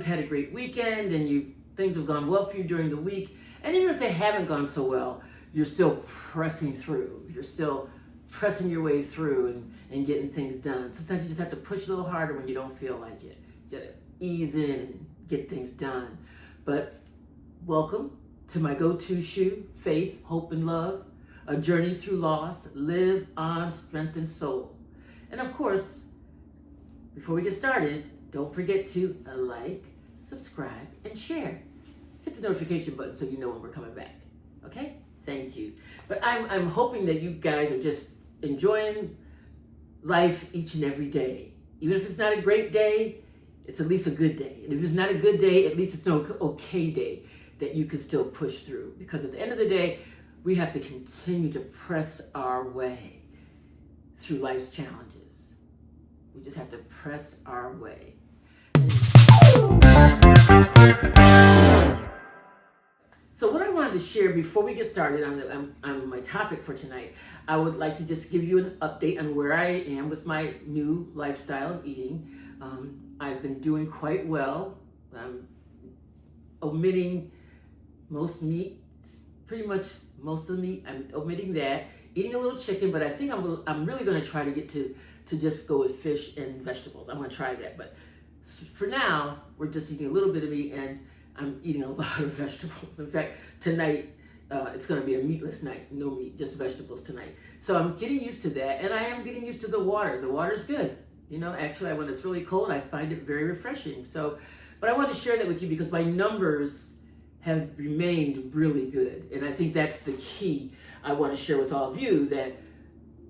had a great weekend and things have gone well for you during the week. And even if they haven't gone so well, you're still pressing through. You're still pressing your way through and getting things done. Sometimes you just have to push a little harder when you don't feel like it. You gotta ease in and get things done. But welcome to my go-to shoe, Faith, Hope, and Love, a journey through loss, live on, strengthen soul. And of course, before we get started, don't forget to like, subscribe, and share. Hit the notification button so you know when we're coming back. Okay? Thank you. But I'm hoping that you guys are just enjoying life each and every day. Even if it's not a great day, it's at least a good day. And if it's not a good day, at least it's an okay day that you can still push through. Because at the end of the day, we have to continue to press our way through life's challenges. We just have to press our way. So what I wanted to share before we get started on my topic for tonight, I would like to just give you an update on where I am with my new lifestyle of eating. I've been doing quite well. I'm omitting most meat, pretty much most of the meat. I'm omitting that. Eating a little chicken, but I think I'm really going to try to get to just go with fish and vegetables. I'm going to try that, but for now, we're just eating a little bit of meat and I'm eating a lot of vegetables. In fact, tonight, it's going to be a meatless night. No meat, just vegetables tonight. So I'm getting used to that, and I am getting used to the water. The water's good. You know, actually, when it's really cold, I find it very refreshing. So, but I want to share that with you because my numbers have remained really good. And I think that's the key I want to share with all of you, that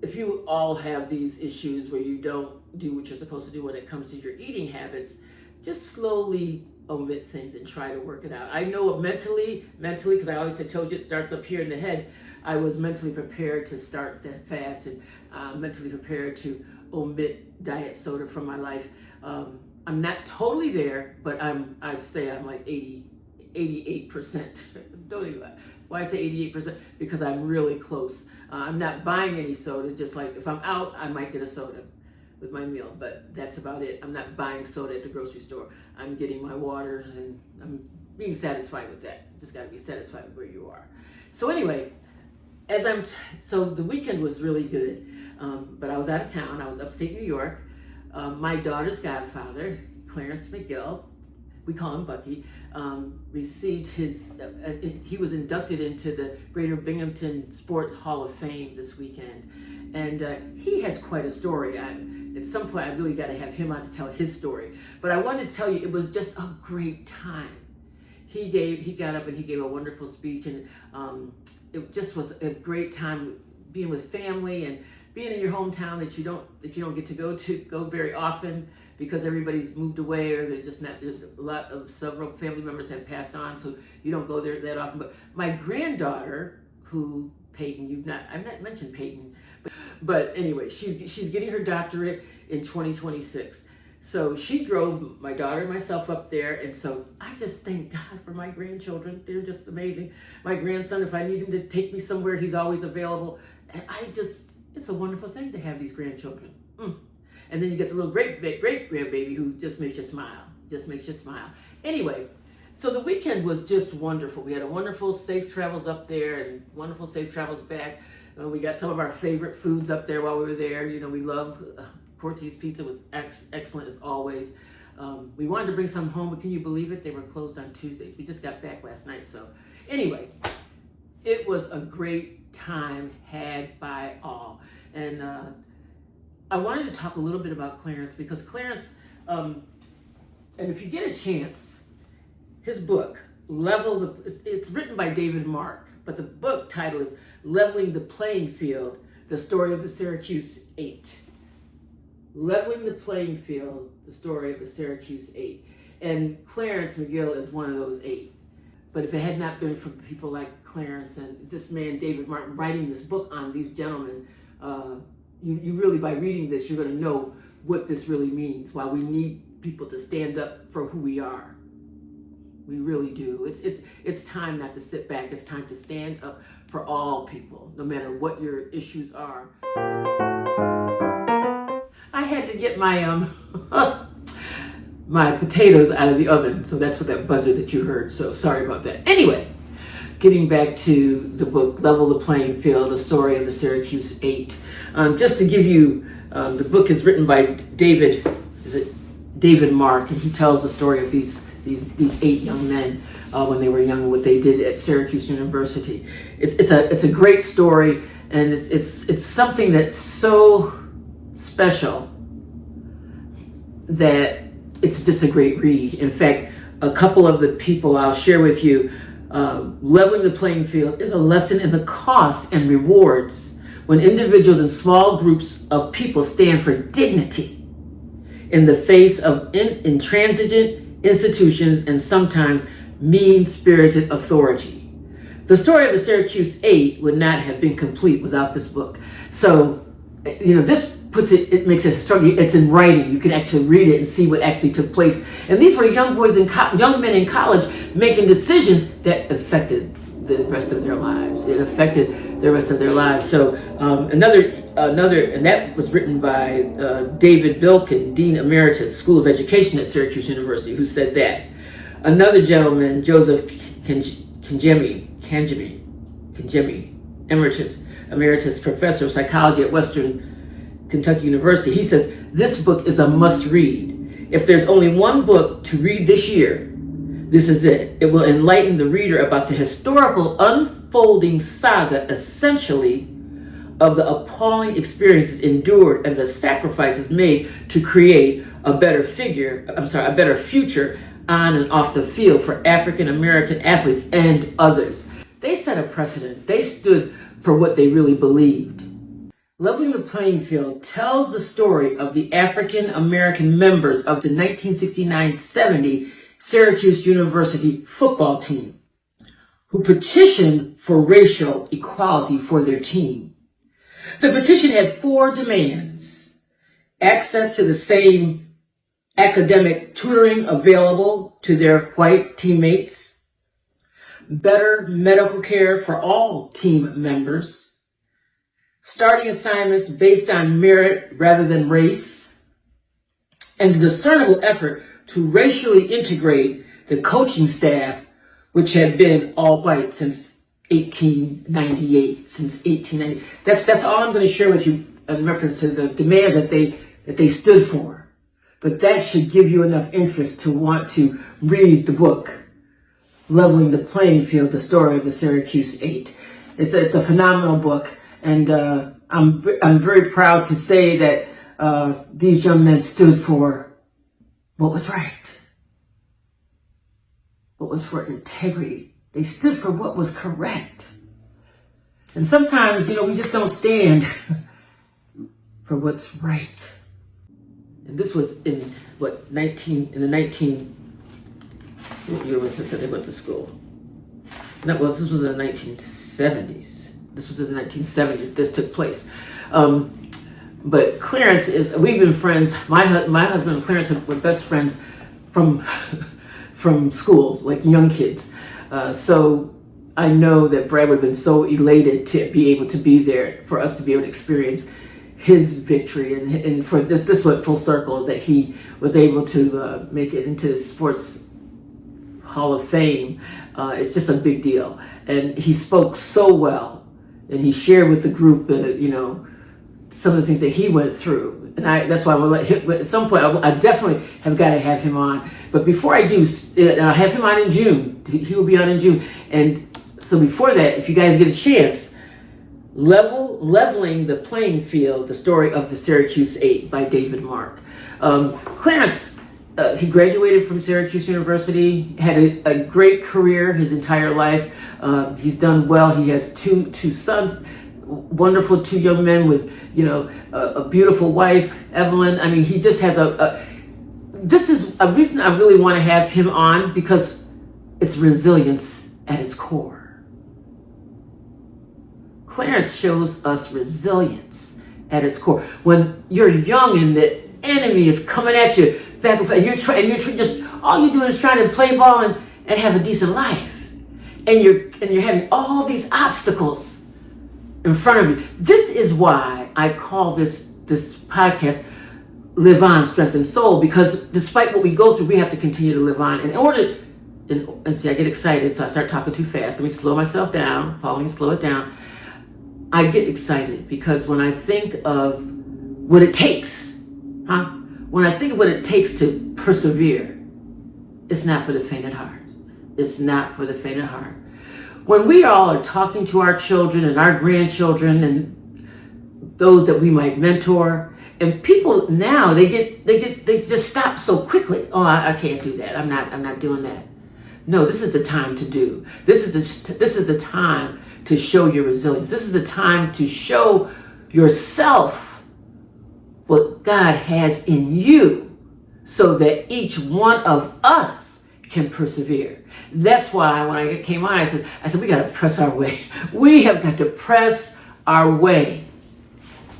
if you all have these issues where you don't do what you're supposed to do when it comes to your eating habits, just slowly omit things and try to work it out. I know mentally, because I always told you it starts up here in the head, I was mentally prepared to start that fast and mentally prepared to omit diet soda from my life. I'm not totally there, but I'd say I'm like 88%. Don't even lie. Why I say 88%? Because I'm really close. I'm not buying any soda, just like if I'm out, I might get a soda with my meal, but that's about it. I'm not buying soda at the grocery store. I'm getting my water and I'm being satisfied with that. Just gotta be satisfied with where you are. So anyway, so the weekend was really good, but I was out of town. I was upstate New York. My daughter's godfather, Clarence McGill, we call him Bucky, received he was inducted into the Greater Binghamton Sports Hall of Fame this weekend. And he has quite a story. At some point, I really got to have him on to tell his story. But I wanted to tell you, it was just a great time. He got up and he gave a wonderful speech, and it just was a great time being with family and being in your hometown that you don't get to go very often because everybody's moved away or they're just not. There's several family members have passed on, so you don't go there that often. But my granddaughter, who Peyton, I've not mentioned Peyton. But anyway, she's getting her doctorate in 2026. So she drove my daughter and myself up there. And so I just thank God for my grandchildren. They're just amazing. My grandson, if I need him to take me somewhere, he's always available. And it's a wonderful thing to have these grandchildren. And then you get the little great grandbaby who just makes you smile. Anyway, so the weekend was just wonderful. We had a wonderful safe travels up there and wonderful safe travels back. We got some of our favorite foods up there while we were there. You know, we love Cortese Pizza was excellent as always. We wanted to bring some home, but can you believe it? They were closed on Tuesdays. We just got back last night. So anyway, it was a great time had by all. And I wanted to talk a little bit about Clarence because Clarence, and if you get a chance, his book, it's written by David Mark, but the book title is Leveling the Playing Field, the Story of the Syracuse 8. Leveling the Playing Field, the Story of the Syracuse 8. And Clarence McGill is one of those 8. But if it had not been for people like Clarence and this man, David Martin, writing this book on these gentlemen, you really, by reading this, you're going to know what this really means, why we need people to stand up for who we are. We really do. It's time not to sit back. It's time to stand up for all people, no matter what your issues are. I had to get my my potatoes out of the oven. So that's what that buzzer that you heard. So sorry about that. Anyway, getting back to the book, Level the Playing Field, the story of the Syracuse Eight. Just to give you, the book is written by David Mark, and he tells the story of these 8 young men when they were young and what they did at Syracuse University. It's a great story, and it's something that's so special that it's just a great read. In fact, a couple of the people I'll share with you, Leveling the Playing Field is a lesson in the costs and rewards when individuals and small groups of people stand for dignity in the face of intransigent institutions and sometimes mean-spirited authority. The story of the Syracuse Eight would not have been complete without this book. So, this it makes it historic. It's in writing. You can actually read it and see what actually took place. And these were young boys young men in college making decisions that affected the rest of their lives. It affected the rest of their lives. So another, and that was written by David Bilkin, Dean Emeritus, School of Education at Syracuse University, who said that. Another gentleman, Joseph Kangemi, Emeritus Professor of Psychology at Western Kentucky University, he says, this book is a must-read. If there's only one book to read this year, this is it. It will enlighten the reader about the historical unfolding saga, essentially, of the appalling experiences endured and the sacrifices made to create a better future on and off the field for African American athletes and others. They set a precedent. They stood for what they really believed. Leveling the Playing Field tells the story of the African American members of the 1969-70 Syracuse University football team who petitioned for racial equality for their team. The petition had 4 demands: access to the same academic tutoring available to their white teammates, better medical care for all team members, starting assignments based on merit rather than race, and the discernible effort to racially integrate the coaching staff, which had been all white since 1898. That's all I'm going to share with you in reference to the demands that they stood for. But that should give you enough interest to want to read the book, Leveling the Playing Field, the story of the Syracuse Eight. It's a phenomenal book. And I'm very proud to say that these young men stood for what was right, what was for integrity. They stood for what was correct. And sometimes, we just don't stand for what's right. And this was in what year was it that they went to school? This was in the 1970s. This was in the 1970s. This took place. But Clarence we've been friends. My husband and Clarence were best friends from school, like young kids. So I know that Brad would have been so elated to be able to be there, for us to be able to experience his victory. And for this went full circle, that he was able to make it into the Sports Hall of Fame. It's just a big deal. And he spoke so well. And he shared with the group, some of the things that he went through. And that's why I will let him, at some point, I definitely have got to have him on. But before I do, I'll have him on in June. He will be on in June. And so before that, if you guys get a chance, Leveling the Playing Field, the story of the Syracuse Eight by David Mark. Clarence, he graduated from Syracuse University, had a great career his entire life. He's done well. He has two sons, wonderful 2 young men with, a beautiful wife, Evelyn. I mean, he just has this is a reason I really want to have him on, because it's resilience at its core. Clarence shows us resilience at its core. When you're young and the enemy is coming at you back and forth, and you're just, all you're doing is trying to play ball and have a decent life. And you're having all these obstacles in front of you. This is why I call this podcast live on, strength and soul, because despite what we go through, we have to continue to live on. In order, and see, I get excited, so I start talking too fast. Let me slow myself down. Pauline, slow it down. I get excited because when I think of what it takes, when I think of what it takes to persevere, it's not for the faint at heart. It's not for the faint at heart. When we all are talking to our children and our grandchildren and those that we might mentor, and people now they just stop so quickly. Oh, I can't do that. I'm not doing that. No, this is the time to do. This is the time to show your resilience. This is the time to show yourself what God has in you so that each one of us can persevere. That's why when I came on, I said, we got to press our way. We have got to press our way.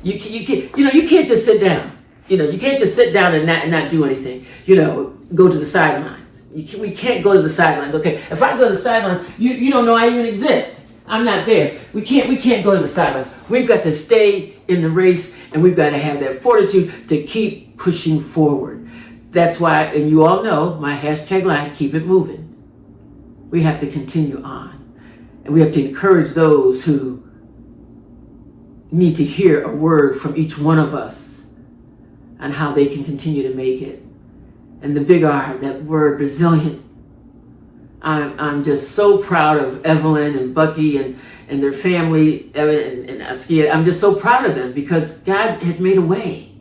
You can't just sit down. You can't just sit down and not do anything. Go to the sidelines. We can't go to the sidelines. Okay, if I go to the sidelines, you don't know I even exist. I'm not there. We can't go to the sidelines. We've got to stay in the race, and we've got to have that fortitude to keep pushing forward. That's why, and you all know my hashtag line, keep it moving. We have to continue on, and we have to encourage those who need to hear a word from each one of us on how they can continue to make it. And the big R, that word resilient. I'm just so proud of Evelyn and Bucky and their family, Evan and Askia. I'm just so proud of them because God has made a way.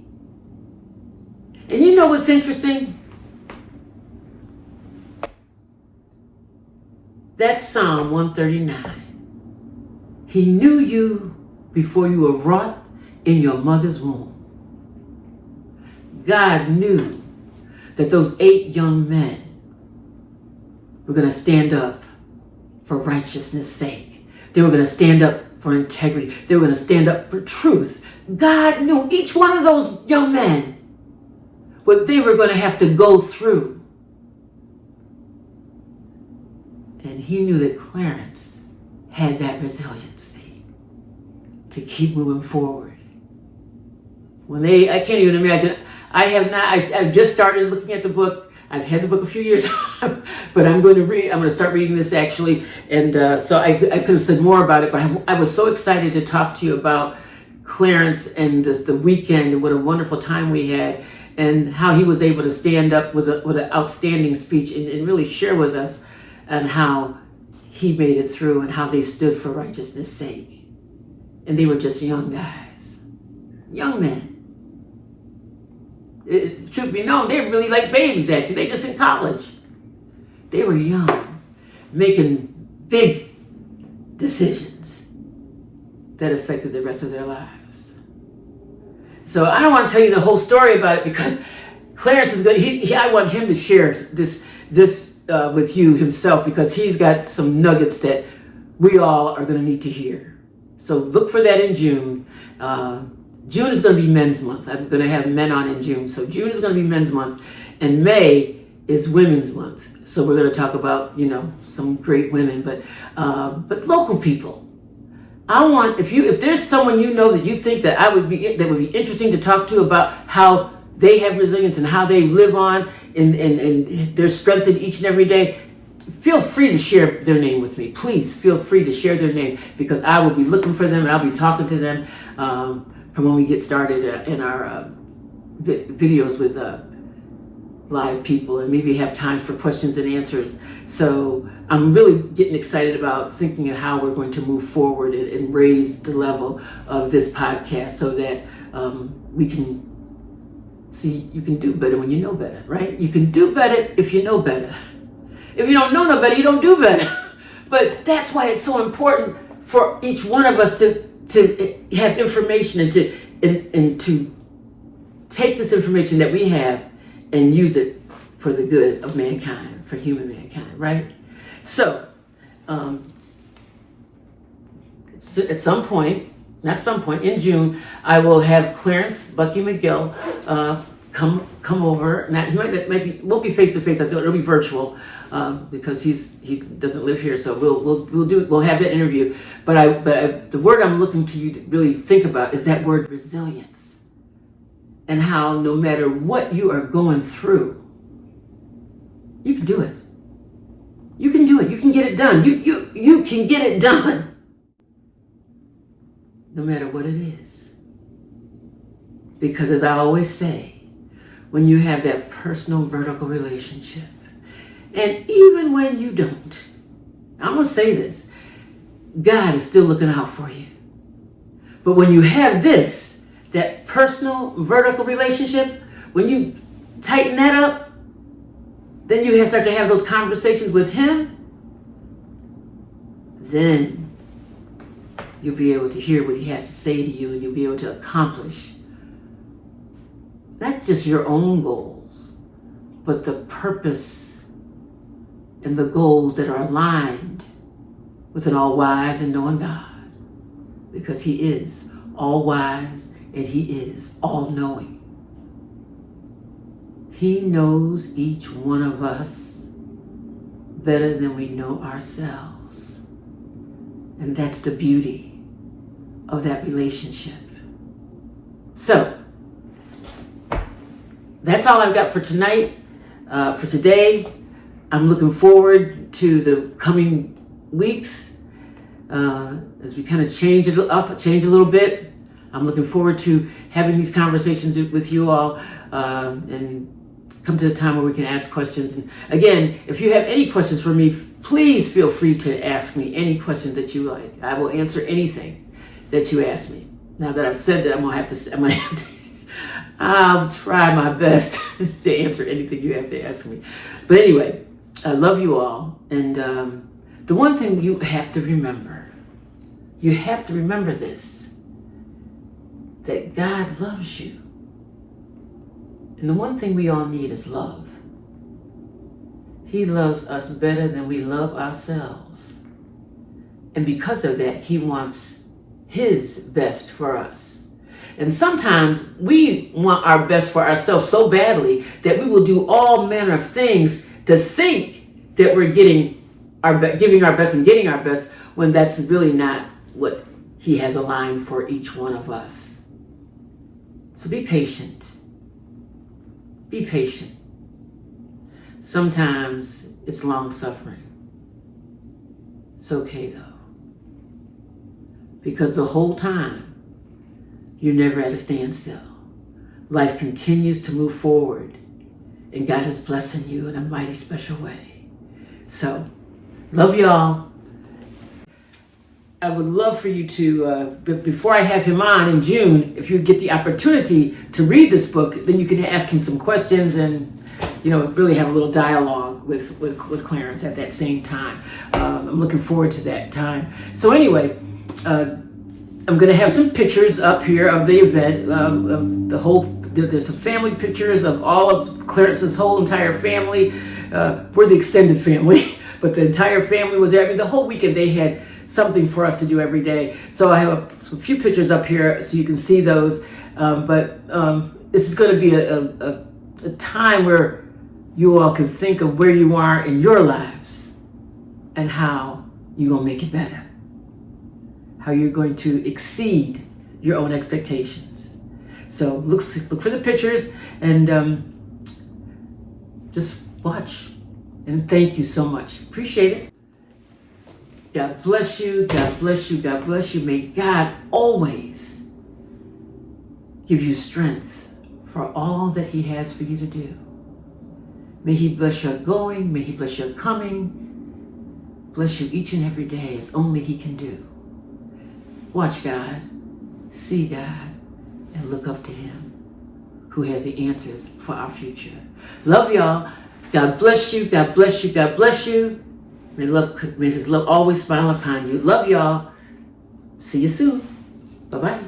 And you know what's interesting? That's Psalm 139. He knew you before you were wrought in your mother's womb. God knew that those 8 young men were going to stand up for righteousness' sake. They were going to stand up for integrity. They were going to stand up for truth. God knew each one of those young men what they were going to have to go through. And he knew that Clarence had that resiliency to keep moving forward. I can't even imagine. I've just started looking at the book. I've had the book a few years, but I'm going to start reading this actually. And so I could have said more about it, but I was so excited to talk to you about Clarence and the weekend and what a wonderful time we had and how he was able to stand up with an outstanding speech and really share with us and how he made it through and how they stood for righteousness' sake. And they were just young guys, young men. Truth be known, they're really like babies, actually. They're just in college. They were young, making big decisions that affected the rest of their lives. So I don't want to tell you the whole story about it because Clarence is good. I want him to share this with you himself because he's got some nuggets that we all are going to need to hear. So look for that in June. June is going to be Men's Month. I'm going to have men on in June. So June is going to be Men's Month. And May is Women's Month. So we're going to talk about, some great women, but local people. I want, if there's someone that you think that would be interesting to talk to about how they have resilience and how they live on and they're strengthened each and every day, feel free to share their name with me. Please feel free to share their name because I will be looking for them and I'll be talking to them from when we get started in our videos with live people and maybe have time for questions and answers. So I'm really getting excited about thinking of how we're going to move forward and raise the level of this podcast so that we can see you can do better when you know better, right? You can do better if you know better. If you don't know no better, you don't do better. But that's why it's so important for each one of us to have information and to take this information that we have and use it for the good of mankind, for human mankind, right? So, at some point, in June, I will have Clarence Bucky McGill come over. Now he won't be face to face. It'll be virtual because he doesn't live here. So we'll have that interview. But the word I'm looking to you to really think about is that word resilience. and how no matter what you are going through, you can do it. You can do it. You can get it done. You can get it done. No matter what it is. Because as I always say, when you have that personal vertical relationship, and even when you don't, I'm going to say this, God is still looking out for you. But when you have this, that personal vertical relationship, when you tighten that up, then you start to have those conversations with Him, then you'll be able to hear what He has to say to you, and you'll be able to accomplish not just your own goals, but the purpose and the goals that are aligned with an all-wise and knowing God. Because He is all-wise and He is all-knowing. He knows each one of us better than we know ourselves. And that's the beauty of that relationship. So, that's all I've got for tonight, for today. I'm looking forward to the coming weeks as we kind of change a little bit. I'm looking forward to having these conversations with you all and come to the time where we can ask questions. And again, if you have any questions for me, please feel free to ask me any questions that you like. I will answer anything that you ask me. Now that I've said that, I'm gonna have to I'll try my best to answer anything you have to ask me. But anyway, I love you all. And the one thing you have to remember this, that God loves you. And the one thing we all need is love. He loves us better than we love ourselves. And because of that, He wants His best for us. And sometimes we want our best for ourselves so badly that we will do all manner of things to think that we're giving our best and getting our best, when that's really not what He has aligned for each one of us. So be patient. Be patient. Sometimes it's long suffering. It's okay though. Because the whole time, you're never at a standstill. Life continues to move forward, and God is blessing you in a mighty special way. So, love y'all. I would love for you to, before I have him on in June, if you get the opportunity to read this book, then you can ask him some questions and, really have a little dialogue with Clarence at that same time. I'm looking forward to that time. So anyway, I'm going to have some pictures up here of the event, of the whole. There's some family pictures of all of Clarence's whole entire family. We're the extended family, but the entire family was there. I mean, the whole weekend they had something for us to do every day. So I have a few pictures up here so you can see those. But this is going to be a time where you all can think of where you are in your lives and how you're going to make it better. How you're going to exceed your own expectations. So look for the pictures and just watch. And thank you so much. Appreciate it. God bless you. God bless you. God bless you. May God always give you strength for all that He has for you to do. May He bless your going. May He bless your coming. Bless you each and every day as only He can do. Watch God, see God, and look up to Him, who has the answers for our future. Love y'all. God bless you. God bless you. God bless you. May His love always smile upon you. Love y'all. See you soon. Bye-bye.